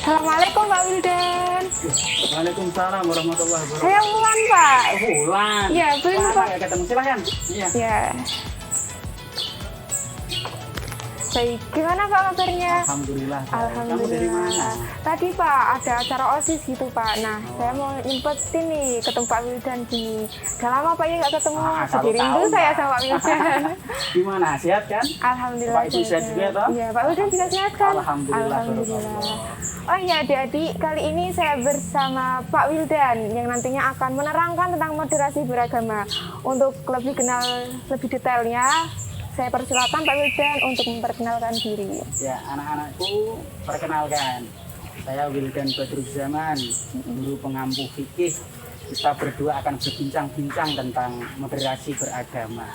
Assalamualaikum Pak Wildan. Waalaikumsalam warahmatullahi wabarakatuh. Saya Wulan Pak. Oh, Wulan. Iya, betul Lama Pak. nggak ketemu, silakan. Iya. Ya. Baik, gimana Pak kabarnya? Alhamdulillah. Alhamdulillah. Kamu dari mana? Tadi Pak ada acara OSIS gitu Pak. Nah, saya mau nyempetin nih ketemu Pak Wildan gini. Udah lama Pak ya nggak ketemu. Jadi kalau rindu tahu, saya Pak. sama Pak Wildan. Gimana? Sehat kan? Alhamdulillah. Pak Ibu sehat juga toh? Iya, Pak Wildan juga sehat kan? Alhamdulillah. Oh iya adik-adik, kali ini saya bersama Pak Wildan yang nantinya akan menerangkan tentang moderasi beragama. Untuk lebih kenal lebih detailnya, saya persilakan Pak Wildan untuk memperkenalkan diri. Ya, anak-anakku, perkenalkan. Saya Wildan Badruzzaman, guru pengampu fikih. Kita berdua akan berbincang-bincang tentang moderasi beragama.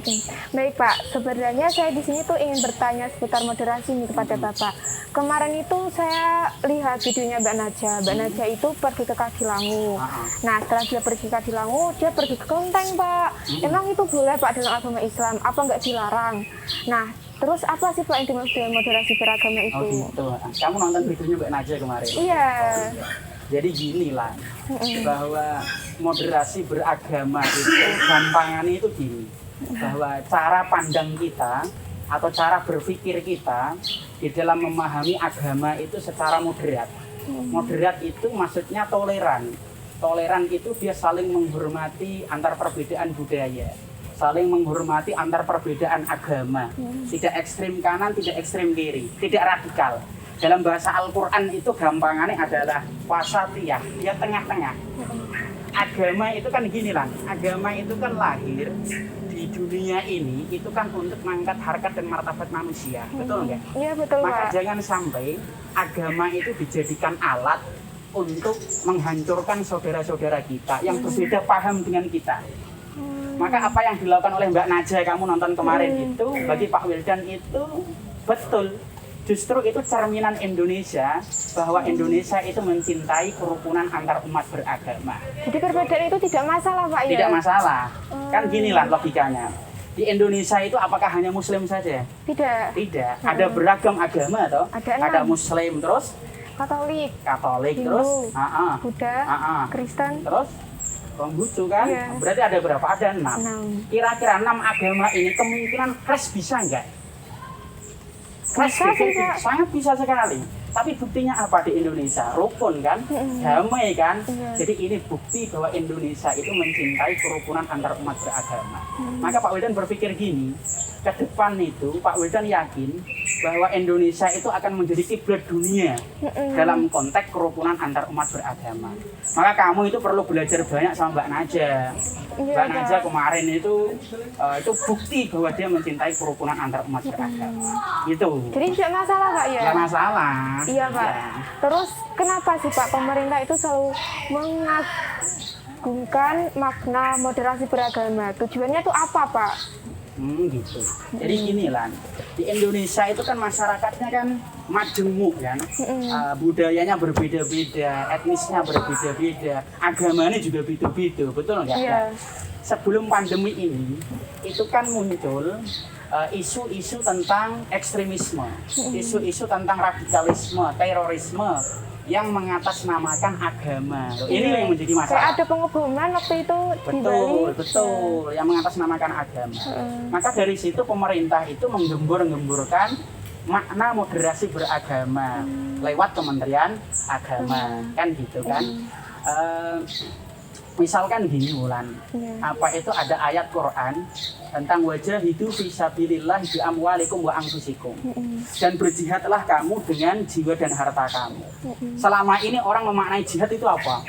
Oke. Baik Pak, sebenarnya saya di sini tuh ingin bertanya seputar moderasi nih kepada Bapak. Kemarin itu saya lihat videonya Mbak Naja. Mbak Naja itu pergi ke Kadilangu. Nah, setelah dia pergi ke Kadilangu, dia pergi ke Kelenteng Pak. Emang itu boleh Pak dalam agama Islam? Apa nggak dilarang? Nah, terus apa sih Pak yang dimaksud dengan moderasi beragama itu? Oh gitu. Kamu nonton videonya Mbak Naja kemarin? Iya. Jadi gini lah, bahwa moderasi beragama itu gampangannya itu gini, bahwa cara pandang kita atau cara berpikir kita di dalam memahami agama itu secara moderat. Moderat itu maksudnya toleran. Toleran itu dia saling menghormati antar perbedaan budaya, saling menghormati antar perbedaan agama, tidak ekstrim kanan, tidak ekstrim kiri, tidak radikal. Dalam bahasa Al-Quran itu gampangannya adalah wasatiyah, dia tengah-tengah. Agama itu kan gini lah, agama itu kan lahir di dunia ini itu kan untuk mengangkat harkat dan martabat manusia, betul nggak? Iya betul Maka Pak. jangan sampai agama itu dijadikan alat untuk menghancurkan saudara-saudara kita yang berbeda paham dengan kita. Maka apa yang dilakukan oleh Mbak Naja kamu nonton kemarin itu bagi Pak Wildan itu betul. Justru itu cerminan Indonesia, bahwa Indonesia itu mencintai kerukunan antar umat beragama. Jadi perbedaan itu tidak masalah Pak ya? Tidak masalah. Kan ginilah logikanya. Di Indonesia itu apakah hanya Muslim saja? Tidak. Tidak. Ada beragam agama toh. Ada 6. Muslim terus, Katolik, Katolik Hindu, terus, Buddha, Kristen, terus Konghucu kan? Iya. Berarti ada berapa? Ada 6. 6. Kira-kira 6 agama ini kemungkinan clash bisa nggak? Bisa sih, Pak. Sangat bisa sekali. Tapi buktinya apa di Indonesia? Rukun kan? Damai kan? Iya. Jadi ini bukti bahwa Indonesia itu mencintai kerukunan antar umat beragama. Maka Pak Wildan berpikir gini, ke depan itu Pak Wildan yakin bahwa Indonesia itu akan menjadi kiblat dunia dalam konteks kerukunan antar umat beragama. Maka kamu itu perlu belajar banyak sama Mbak Naja. Iya, Mbak Naja Pak. kemarin itu bukti bahwa dia mencintai kerukunan antar umat beragama. Gitu. Jadi tidak masalah Pak ya? Nggak masalah. Iya Pak. Ya. Terus kenapa sih Pak pemerintah itu selalu mengagungkan makna moderasi beragama? Tujuannya itu apa Pak? Gitu. Jadi gini lah, di Indonesia itu kan masyarakatnya kan majemuk kan, budayanya berbeda-beda, etnisnya berbeda-beda, agamanya juga beda-beda, betul nggak? Iya. Sebelum pandemi ini, itu kan muncul isu-isu tentang ekstremisme, isu-isu tentang radikalisme, terorisme yang mengatasnamakan agama. Ini yang menjadi masalah. Kayak ada pengeboman waktu itu di Bali. Betul, yang mengatasnamakan agama. Maka dari situ pemerintah itu menggembur-gemburkan makna moderasi beragama lewat Kementerian Agama, kan gitu kan. Misalkan gini Wulan, apa itu ada ayat Quran tentang wajahidu fisabilillah bi amwalikum wa anfusikum. Dan berjihadlah kamu dengan jiwa dan harta kamu. Selama ini orang memaknai jihad itu apa?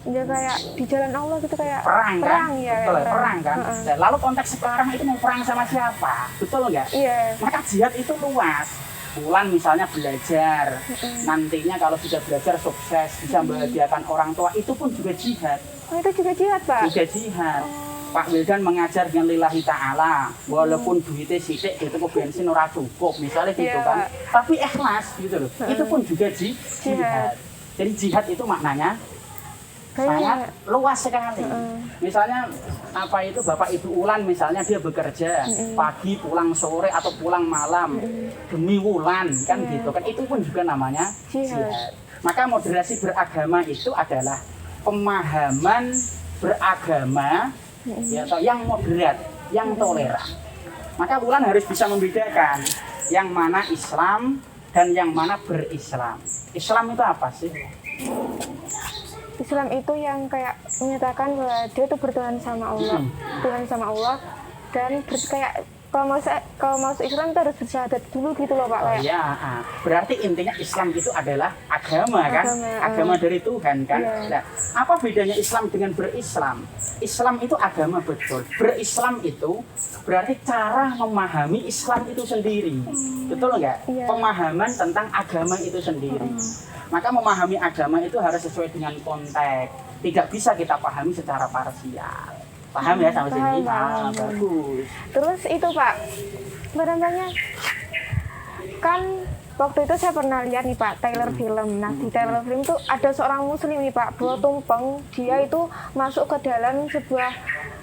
Ya kayak di jalan Allah gitu kayak Perang kan? ya. Betul, perang kan? Dan lalu konteks sekarang itu mau perang sama siapa? Betul nggak? Iya. Maka jihad itu luas. Wulan misalnya belajar, nantinya kalau sudah belajar sukses, bisa membahagiakan orang tua, itu pun juga jihad. Oh itu juga jihad Pak? Juga jihad. Pak Wildan mengajar dengan lillahi ta'ala, walaupun duitnya sidik gitu ke bensin ora cukup, misalnya gitu Iya, kan. Pak. Tapi ikhlas gitu loh, itu pun juga jihad. Jadi jihad itu maknanya sangat luas sekali. Misalnya apa itu Bapak Ibu Wulan misalnya dia bekerja pagi pulang sore atau pulang malam demi wulan kan gitu kan, itu pun juga namanya jihad. Maka moderasi beragama itu adalah pemahaman beragama ya, yang moderat, yang toleran. Maka Wulan harus bisa membedakan yang mana Islam dan yang mana berislam. Islam itu apa sih? Islam itu yang kayak menyatakan bahwa dia itu bertuhan sama Allah, Tuhan sama Allah, dan kayak kalau masuk Islam itu harus bersyahadat dulu gitu loh Pak. Oh iya, berarti intinya Islam itu adalah agama kan, agama dari Tuhan kan. Nah, apa bedanya Islam dengan berislam? Islam itu agama betul, berislam itu berarti cara memahami Islam itu sendiri, betul nggak? Pemahaman tentang agama itu sendiri. Maka memahami agama itu harus sesuai dengan konteks. Tidak bisa kita pahami secara parsial. Paham ya sampai sini? Bagus. Terus itu Pak, namanya kan waktu itu saya pernah lihat nih Pak, trailer film. Nah di trailer film itu ada seorang muslim nih Pak, bawa tumpeng. Dia itu masuk ke dalam sebuah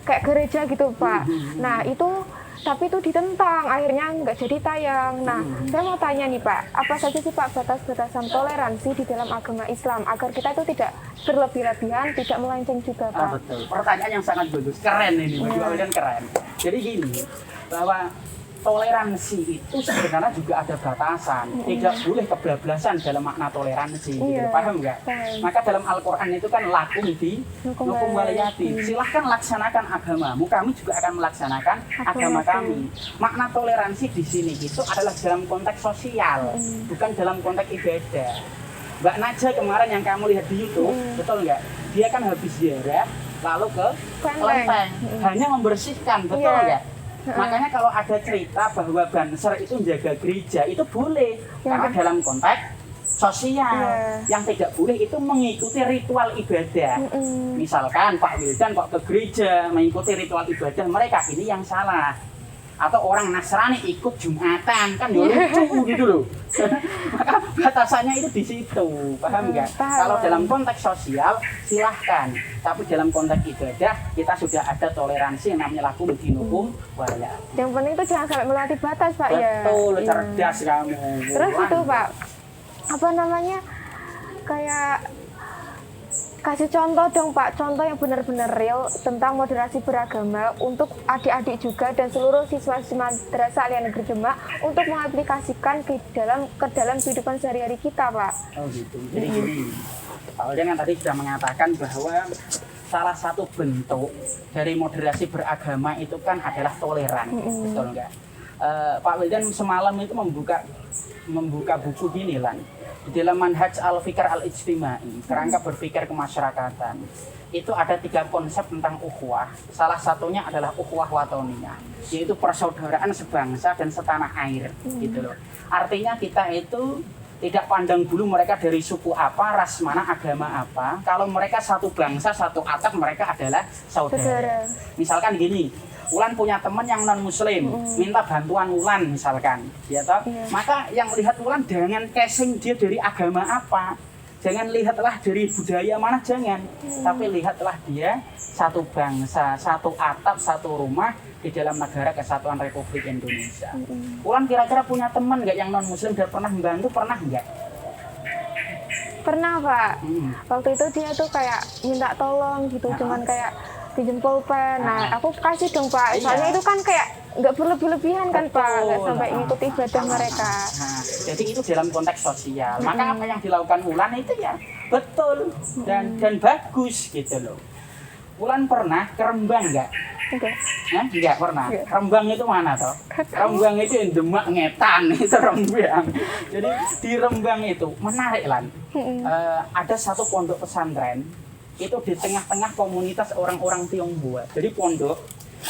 kayak gereja gitu Pak. Nah itu tapi itu ditentang, akhirnya nggak jadi tayang. Nah, saya mau tanya nih Pak, apa saja sih Pak batas-batasan toleransi di dalam agama Islam agar kita itu tidak berlebih-lebihan, tidak melenceng juga Pak? Betul, pertanyaan yang sangat bagus, keren ini, bagi kalian keren. Jadi gini, bahwa toleransi itu sebenarnya juga ada batasan, tidak boleh kebablasan dalam makna toleransi, gitu. Paham nggak? Maka dalam Al-Quran itu kan lakum di hukum waliyati, silahkan laksanakan agamamu, kami juga akan melaksanakan agama kami. Makna toleransi di sini itu adalah dalam konteks sosial, bukan dalam konteks ibadah. Mbak Naja kemarin yang kamu lihat di YouTube, betul nggak? Dia kan habis ziarah lalu ke kelenteng, hanya membersihkan, betul nggak? Makanya kalau ada cerita bahwa Banser itu menjaga gereja, itu boleh. Karena dalam konteks sosial. Yang tidak boleh itu mengikuti ritual ibadah. Misalkan Pak Wildan kok ke gereja mengikuti ritual ibadah mereka, ini yang salah. Atau orang Nasrani ikut Jumatan, kan ya lucu gitu loh. Maka batasannya itu di situ, paham nggak? Kalau dalam konteks sosial silahkan, tapi dalam konteks ibadah kita sudah ada toleransi yang namanya lakum dinukum waliyah. Yang penting itu jangan sampai melewati batas Pak. Betul, cerdas kamu. Terus itu Pak, apa namanya, kayak kasih contoh dong Pak, contoh yang benar-benar real tentang moderasi beragama untuk adik-adik juga dan seluruh siswa-siswa Madrasah Aliyah Negeri Demak untuk mengaplikasikan ke dalam kehidupan sehari-hari kita Pak. Oh gitu, jadi gini, Pak Wildan yang tadi sudah mengatakan bahwa salah satu bentuk dari moderasi beragama itu kan adalah toleran, betul nggak? Pak Wildan semalam itu membuka buku gini lah. Di dalam manhaj al-fikr al-ijtimai, kerangka berpikir kemasyarakatan, itu ada 3 konsep tentang ukhuwah. Salah satunya adalah ukhuwah watoniyah, yaitu persaudaraan sebangsa dan setanah air, gitu loh. Artinya kita itu tidak pandang dulu mereka dari suku apa, ras mana, agama apa. Kalau mereka satu bangsa, satu atap, mereka adalah saudara. Misalkan gini, Wulan punya teman yang non muslim, minta bantuan Wulan misalkan, ya toh? Maka yang lihat Wulan jangan casing dia dari agama apa, jangan lihatlah dari budaya mana, jangan, tapi lihatlah dia satu bangsa, satu atap, satu rumah di dalam negara kesatuan Republik Indonesia. Wulan kira-kira punya teman nggak yang non muslim dan pernah membantu, pernah nggak? Pernah Pak. Waktu itu dia tuh kayak minta tolong gitu, cuman kayak pinjam pulpen. Nah, aku kasih dong Pak. Soalnya itu kan kayak nggak berlebih-lebihan kan Pak, nggak sampai ngikuti ibadah mereka. Nah, jadi itu dalam konteks sosial. Maka apa yang dilakukan Wulan itu ya betul dan bagus gitu loh. Wulan pernah ke Rembang nggak? Enggak pernah. Rembang itu mana toh? Rembang itu yang Demak Ngetan itu Rembang. Jadi di Rembang itu menarik Lan. Ada satu pondok pesantren itu di tengah-tengah komunitas orang-orang Tionghoa. Jadi pondok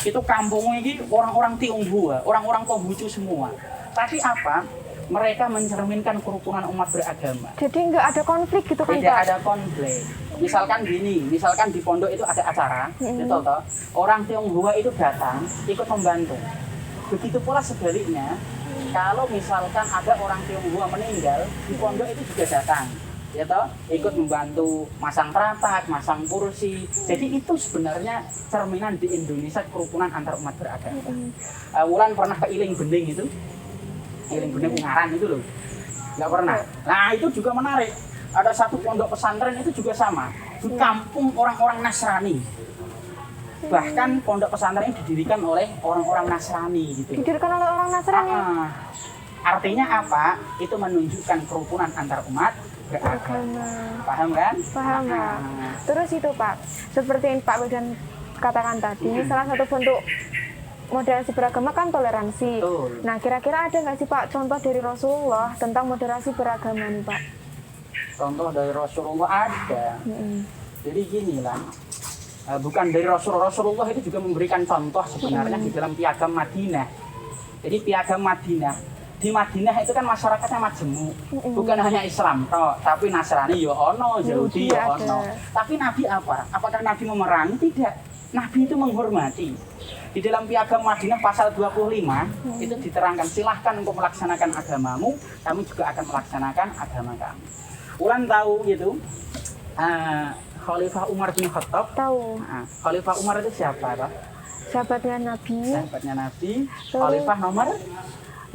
itu kampungnya ini orang-orang Tionghoa, orang-orang Konghucu semua. Tapi apa? Mereka mencerminkan kerukunan umat beragama. Jadi nggak ada konflik gitu kan Pak? Tidak ada konflik. Misalkan gini, misalkan di pondok itu ada acara, gitu toh, orang Tionghoa itu datang ikut membantu. Begitu pula sebaliknya, kalau misalkan ada orang Tionghoa meninggal, di pondok itu juga datang. ya toh, ikut membantu masang teratak, masang kursi. Jadi itu sebenarnya cerminan di Indonesia kerukunan antar umat beragama. Wulan pernah ke Iling Bening itu, Iling Bening Ungaran itu loh, nggak pernah. Nah itu juga menarik. Ada satu pondok pesantren itu juga sama, di kampung orang-orang Nasrani. Bahkan pondok pesantren ini didirikan oleh orang-orang Nasrani gitu. Didirikan oleh orang Nasrani. Artinya apa? Itu menunjukkan kerukunan antar umat beragama. Paham kan? Paham, Pak. Terus itu, Pak, seperti yang Pak Wildan katakan tadi, salah satu bentuk moderasi beragama kan toleransi. Betul. Nah, kira-kira ada nggak sih, Pak, contoh dari Rasulullah tentang moderasi beragama nih, Pak? Contoh dari Rasulullah ada. Jadi gini lah, bukan dari Rasulullah itu juga memberikan contoh sebenarnya di dalam piagam Madinah. Jadi piagam Madinah, di Madinah itu kan masyarakatnya majemuk, bukan hanya Islam toh, tapi Nasrani ya ono, Yahudi ya ono. Tapi Nabi apa? Apakah Nabi memerangi? Tidak. Nabi itu menghormati. Di dalam piagam Madinah pasal 25 itu diterangkan, silahkan untuk melaksanakan agamamu, kami juga akan melaksanakan agama kami. Ulan tahu gitu, Khalifah Umar bin Khattab. Tahu. Khalifah Umar itu siapa, Pak? Sahabatnya Nabi. Sahabatnya Nabi. Khalifah nomor 3.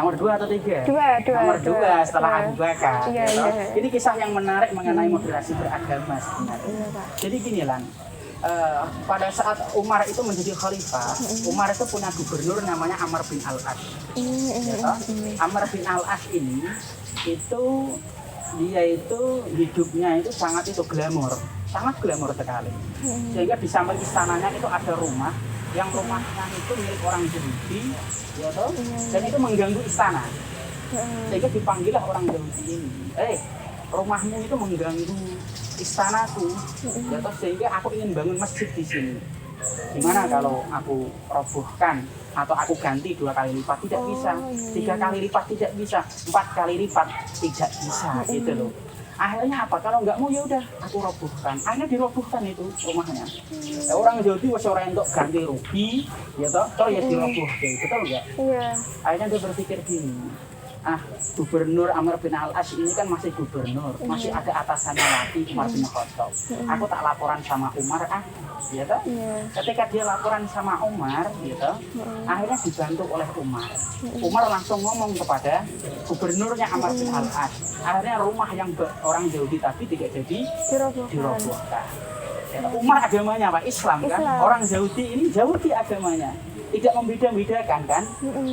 Nomor 2 atau 3? Nomor 2 setelah Abu Bakar. Iya. Ini kisah yang menarik mengenai moderasi beragama sebenarnya. Iya, Pak. Jadi gini Lan, pada saat Umar itu menjadi khalifah, Umar itu punya gubernur namanya Amr bin Al-As. Amr bin Al-As ini itu dia itu hidupnya itu sangat glamor sekali. Sehingga di samping istananya itu ada rumah, yang rumahnya itu milik orang Yahudi, ya toh, dan itu mengganggu istana. Sehingga dipanggillah orang Yahudi ini, rumahmu itu mengganggu istanaku, ya toh, sehingga aku ingin bangun masjid di sini. Gimana kalau aku robohkan atau aku ganti 2 kali lipat? Tidak bisa, 3 kali lipat tidak bisa, 4 kali lipat tidak bisa, gitu loh. Akhirnya apa? Kalau nggak mau ya udah aku robohkan. Akhirnya dirobohkan itu rumahnya. Orang Yahudi wes orang untuk ganti rugi, ya toh, terus ya dirobohkan, betul nggak? Iya. Akhirnya dia berpikir gini, gubernur Amr bin Al-As ini kan masih gubernur, masih ada atasannya lagi Umar bin Khattab. Aku tak laporan sama Umar, ya toh? Ketika dia laporan sama Umar, gitu, akhirnya dibantu oleh Umar. Umar langsung ngomong kepada gubernurnya Amr bin Al-As. Akhirnya rumah yang orang Yahudi tadi tidak jadi dirobohkan. Ya, Umar agamanya Pak Islam kan, orang Yahudi ini Yahudi agamanya. Tidak membeda-bedakan kan?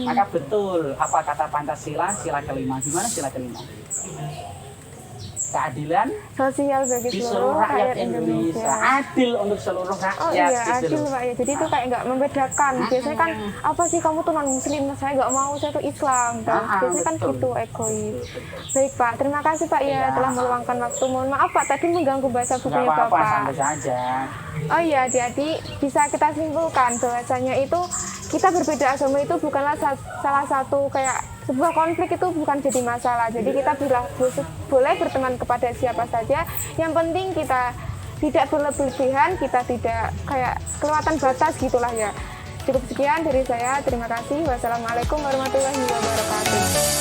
Maka betul apa kata Pancasila, sila kelima. Gimana sila kelima? Keadilan sosial bagi di seluruh rakyat Indonesia. Adil untuk seluruh rakyat. Oh iya, adil Pak ya. Jadi itu kayak nggak membedakan. Biasanya kan apa sih kamu tuh non muslim, saya nggak mau, saya tuh Islam. Biasanya kan gitu, egois. Baik Pak, terima kasih Pak ya telah meluangkan waktu. Mohon maaf Pak, tadi mengganggu baca bukunya Bapak. Bapak. Santai saja. Oh iya, jadi bisa kita simpulkan bahwasanya itu kita berbeda agama itu bukanlah salah satu kayak sebuah konflik, itu bukan jadi masalah. Jadi kita boleh berteman kepada siapa saja. Yang penting kita tidak berlebihan, kita tidak kayak kelewatan batas gitulah ya. Cukup sekian dari saya. Terima kasih. Wassalamualaikum warahmatullahi wabarakatuh.